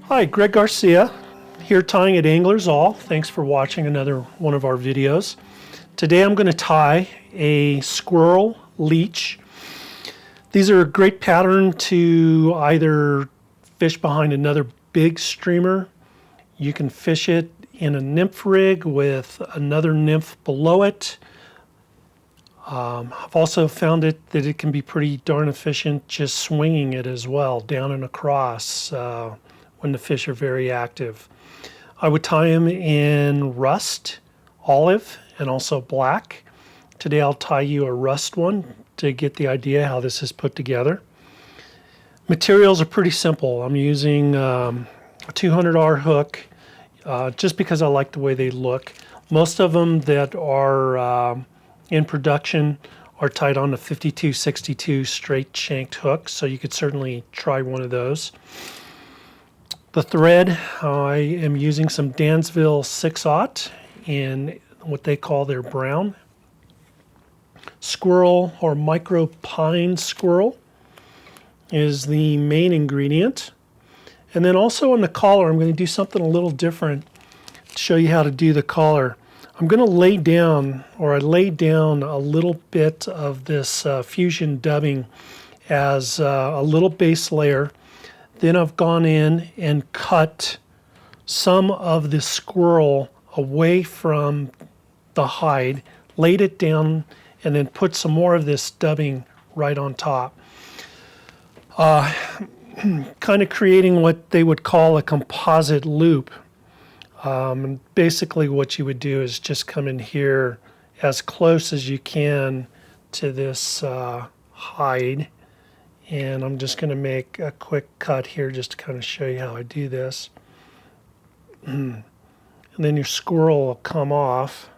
Hi, Greg Garcia, here tying at Anglers All. Thanks for watching another one of our videos. Today I'm going to tie a Squirrel Leech. These are a great pattern to either fish behind another big streamer. You can fish it in a nymph rig with another nymph below it. I've also found that it can be pretty darn efficient just swinging it as well, down and across when the fish are very active. I would tie them in rust, olive, and also black. Today I'll tie you a rust one to get the idea how this is put together. Materials are pretty simple. I'm using a 200R hook just because I like the way they look. Most of them that are in production are tied on a 52-62 straight shanked hook, so you could certainly try one of those. The thread, I am using some Dansville 6/0 in what they call their brown. Squirrel or micro pine squirrel is the main ingredient. And then also on the collar, I'm going to do something a little different to show you how to do the collar. I'm going to lay down, or I laid down a little bit of this fusion dubbing as a little base layer. Then I've gone in and cut some of the squirrel away from the hide, laid it down, and then put some more of this dubbing right on top. Kind of creating what they would call a composite loop. Basically what you would do is just come in here as close as you can to this hide. And I'm just going to make a quick cut here just to kind of show you how I do this. And then your squirrel will come off.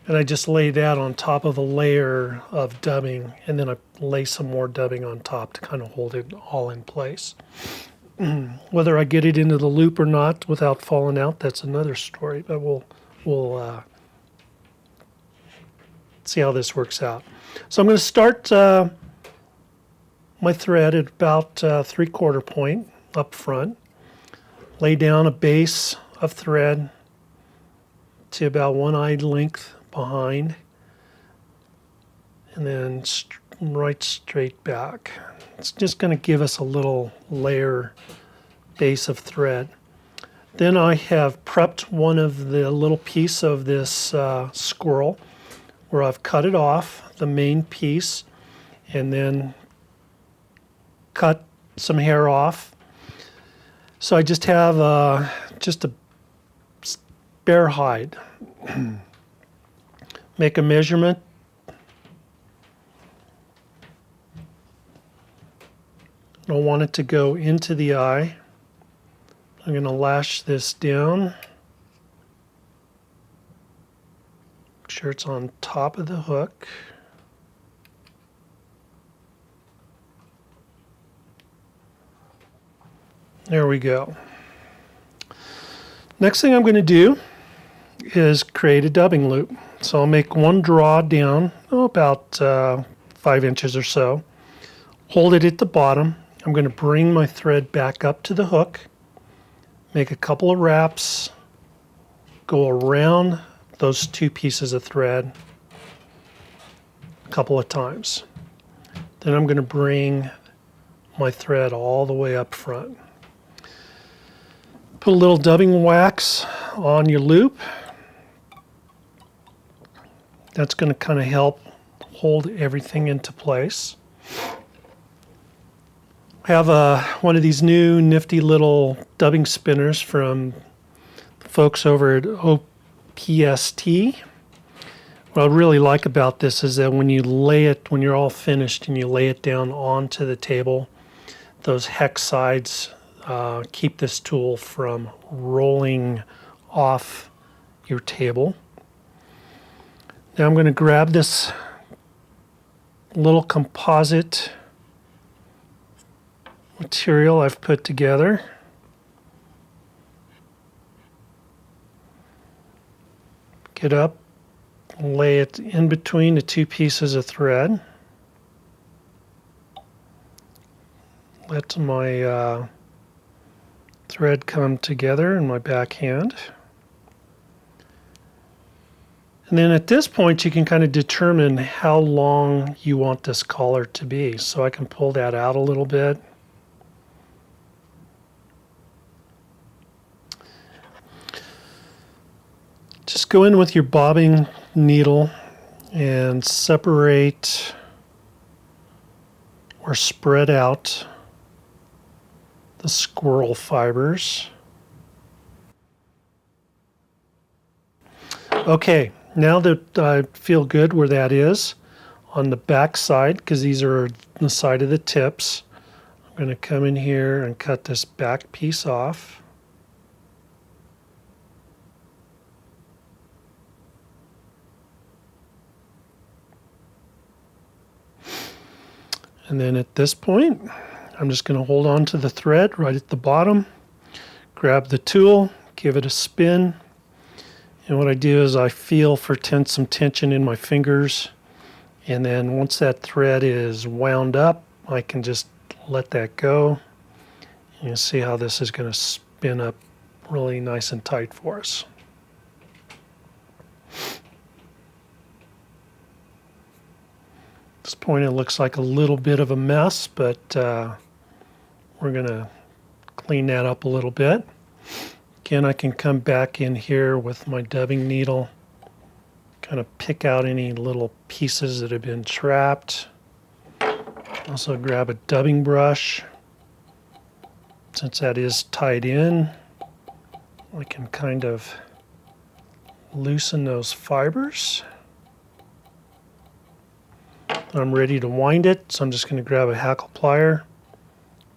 And I just lay that on top of a layer of dubbing, and then I lay some more dubbing on top to kind of hold it all in place. Whether I get it into the loop or not without falling out, that's another story, but we'll see how this works out. So I'm going to start my thread at about 3/4 point up front, lay down a base of thread to about 1/eye length behind, and then right straight back. It's just going to give us a little layer base of thread. Then I have prepped one of the little piece of this squirrel where I've cut it off, the main piece, and then cut some hair off. So I just have just a bare hide. Make a measurement. I don't want it to go into the eye. I'm going to lash this down. Make sure it's on top of the hook. There we go. Next thing I'm going to do is create a dubbing loop. So I'll make one draw down, about 5 inches or so. Hold it at the bottom. I'm going to bring my thread back up to the hook, make a couple of wraps, go around those 2 pieces of thread a couple of times. Then I'm going to bring my thread all the way up front. Put a little dubbing wax on your loop. That's going to kind of help hold everything into place. I have one of these new nifty little dubbing spinners from the folks over at OPST. What I really like about this is that when you lay it, when you're all finished and you lay it down onto the table, those hex sides keep this tool from rolling off your table. Now I'm going to grab this little composite material I've put together. Get up, lay it in between the 2 pieces of thread. let my thread come together in my backhand. And then at this point you can kind of determine how long you want this collar to be. So I can pull that out a little bit. Just go in with your bobbing needle and separate or spread out the squirrel fibers. Okay, now that I feel good where that is, on the back side, because these are the side of the tips, I'm going to come in here and cut this back piece off. And then at this point, I'm just going to hold on to the thread right at the bottom, grab the tool, give it a spin, and what I do is I feel for some tension in my fingers, and then once that thread is wound up, I can just let that go. You can see how this is going to spin up really nice and tight for us. At this point it looks like a little bit of a mess, but we're going to clean that up a little bit. Again, I can come back in here with my dubbing needle, kind of pick out any little pieces that have been trapped. Also grab a dubbing brush. Since that is tied in, I can kind of loosen those fibers. I'm ready to wind it, so I'm just going to grab a hackle plier,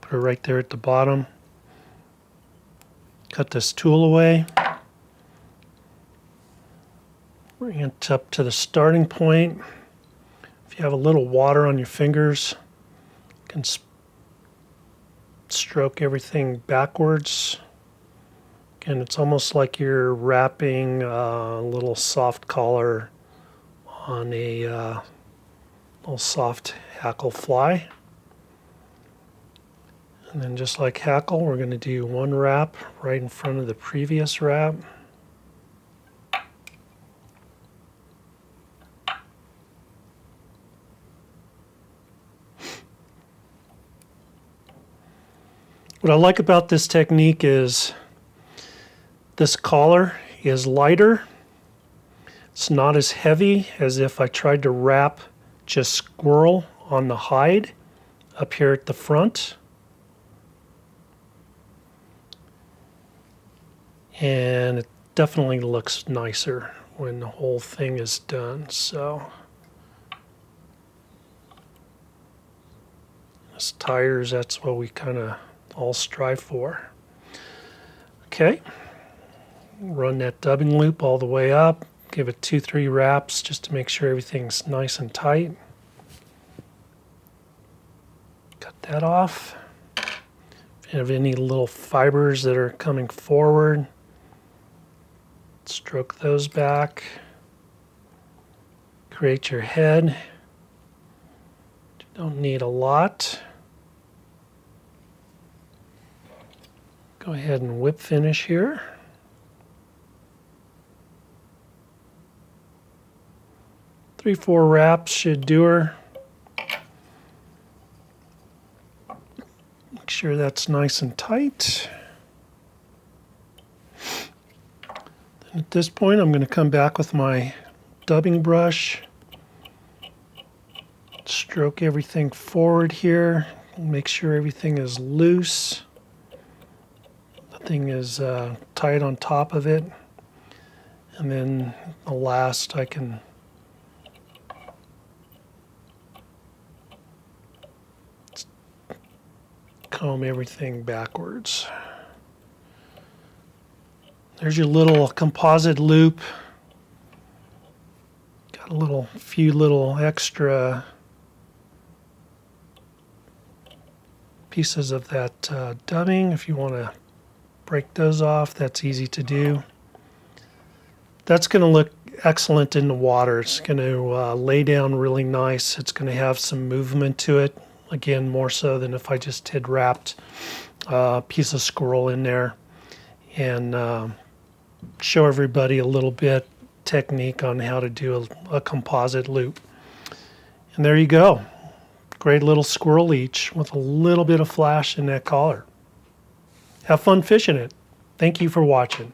put it right there at the bottom, cut this tool away, bring it up to the starting point. If you have a little water on your fingers, you can stroke everything backwards. Again, it's almost like you're wrapping a little soft collar on a little soft hackle fly. And then just like hackle, we're going to do one wrap right in front of the previous wrap. What I like about this technique is this collar is lighter. It's not as heavy as if I tried to wrap just squirrel on the hide up here at the front. And it definitely looks nicer when the whole thing is done. So as tires, that's what we kind of all strive for. Okay, run that dubbing loop all the way up. Give it 2-3 wraps just to make sure everything's nice and tight. Cut that off. If you have any little fibers that are coming forward, stroke those back. Create your head. You don't need a lot. Go ahead and whip finish here. Three, 4 wraps should do her. Make sure that's nice and tight. Then at this point, I'm going to come back with my dubbing brush. Stroke everything forward here. Make sure everything is loose. Nothing is tight on top of it. And then the last, I can comb everything backwards. There's your little composite loop. Got a few little extra pieces of that dubbing. If you want to break those off, that's easy to do. That's going to look excellent in the water. It's going to lay down really nice. It's going to have some movement to it Again, more so than if I just had wrapped a piece of squirrel in there, and show everybody a little bit technique on how to do a composite loop. And there you go. Great little squirrel leech with a little bit of flash in that collar. Have fun fishing it. Thank you for watching.